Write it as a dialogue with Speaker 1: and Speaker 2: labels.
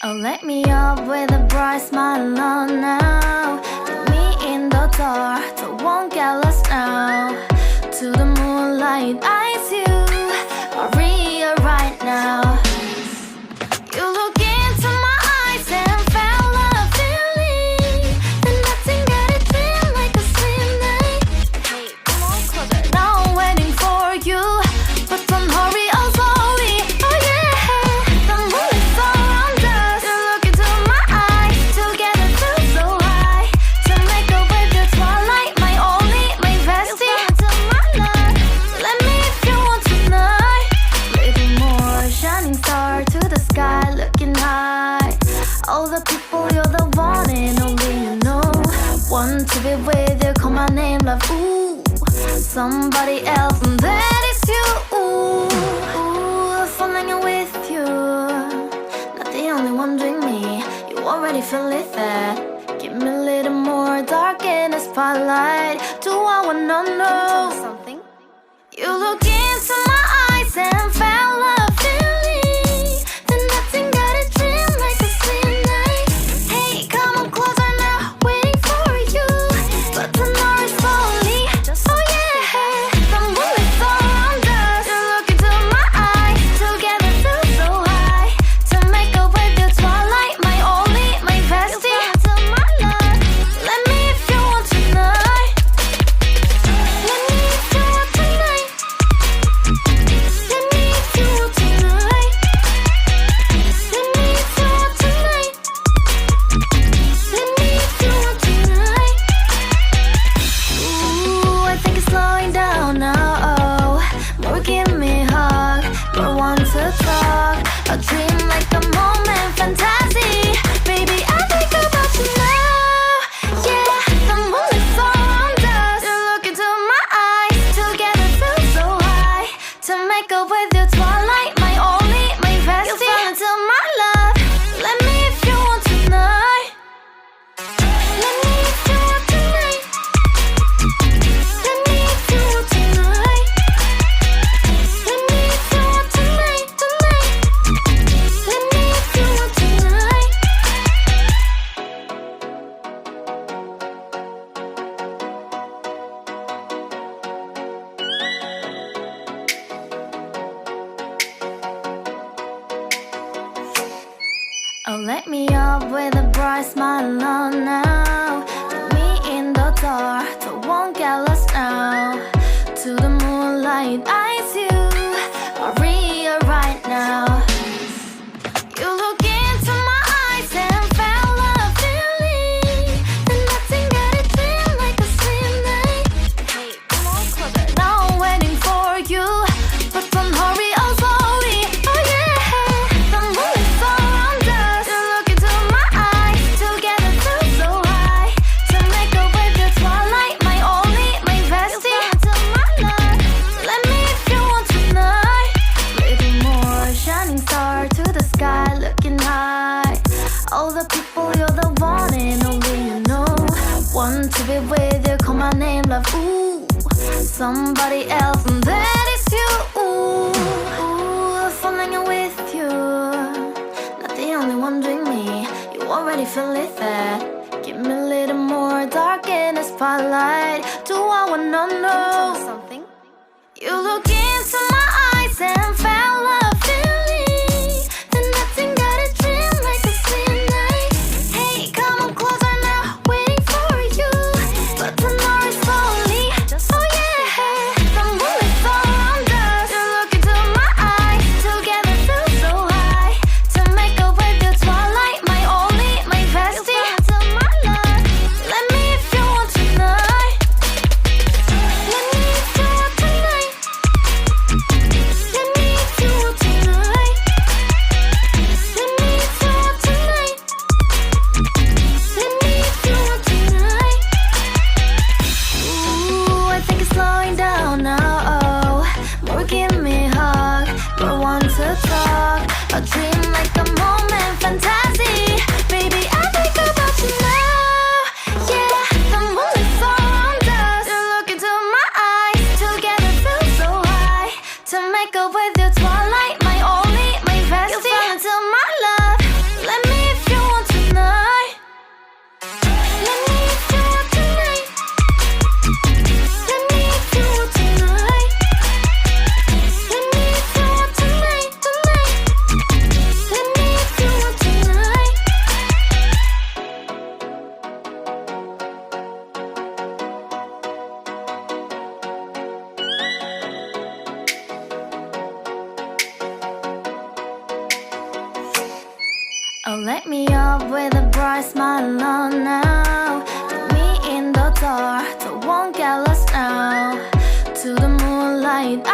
Speaker 1: Oh, let me up with a bright smile on now. Put me in the dark, so won't get lost now. To the moonlight, eyes you are real right now. You look into my eyes and felt a feeling that nothing got it feel like a slim night. Hey, come on closer. Now I'm waiting for you, but don't hurry, oh slowly. Oh yeah, the moonlight's around us. You look into my eyes, together feel so high. To make up with the twilight, my only, my bestie. To my love, let me if you want tonight. Little more shining star to the sky, looking high. All the people, you're the one and only you know. Want to be with you, call my name, love, ooh. Somebody else, and that is you, ooh. Falling in with you, not the only one doing me. You already feel it there. Give me a little more dark in the spotlight. Do I wanna know something? You look into my eyes and felt a feeling that nothing got a dream like a slim night. Hey, come on closer now, waiting for you, but tomorrow is slowly. Oh yeah, the moonlight's around us. You look into my eyes, together feel so high. To make up with the twilight, my only, my bestie. To my love, let me if you want tonight. Let me if you want tonight. Let me if you want tonight. Let me if you want tonight. Let me if you want tonight. Ooh, I think it's slowing down now. Oh, more give me a hug, more want to talk. A dream like a moment, fantasy. Baby, I think about you now. Yeah, the moonlight's around us. You look into my eyes, together feel so high. To make up with your twilight, my only, my bestie. You fall into my love. Let me if you want tonight. Let me if you want tonight. Let me if you want tonight. Let me if you want tonight, tonight. Let me if you want tonight. Oh, let me up with a bright smile on now. Put me in the dark, so won't get lost now. To the moonlight, eyes you are real right now. You look into my eyes and felt a feeling that nothing got it feel like a slim night. Hey, come on closer. Now I'm waiting for you, but don't hurry, oh slowly. Oh yeah, the moonlight's around us. You look into my eyes, together feel so high. To make up with the twilight, my only, my bestie. To my love, let me if you want tonight. Little more shining star to the sky, looking high. All the people, you're the one and only you know. Want to be with you, call my name, love, ooh. Somebody else, and that is you, ooh. Falling in with you, not the only one doing me. You already feel it there. Give me a little more dark in the spotlight. Do I wanna know something? You look into my eyes and felt a feeling that nothing got a dream like a slim night. Hey, come on closer now, waiting for you, but tomorrow is slowly. Oh yeah, the moonlight's around us. You look into my eyes, together feel so high. To make up with the twilight, my only, my bestie. To my love, let me if you want tonight. Let me if you want tonight. Let me if you want tonight. Let me if you want tonight. Let me if you want tonight. Ooh, I think it's slowing down now. Oh, more give me a hug, more want to talk. A dream like a moment, fantasy. Baby, I think about you now. Yeah, the moonlight's around us. You look into my eyes, together feel so high. To make up with your twilight, my only, my bestie. You fall into my love. Let me Oh, let me up with a bright smile on now. Put me in the dark, so won't get lost now. To the moonlight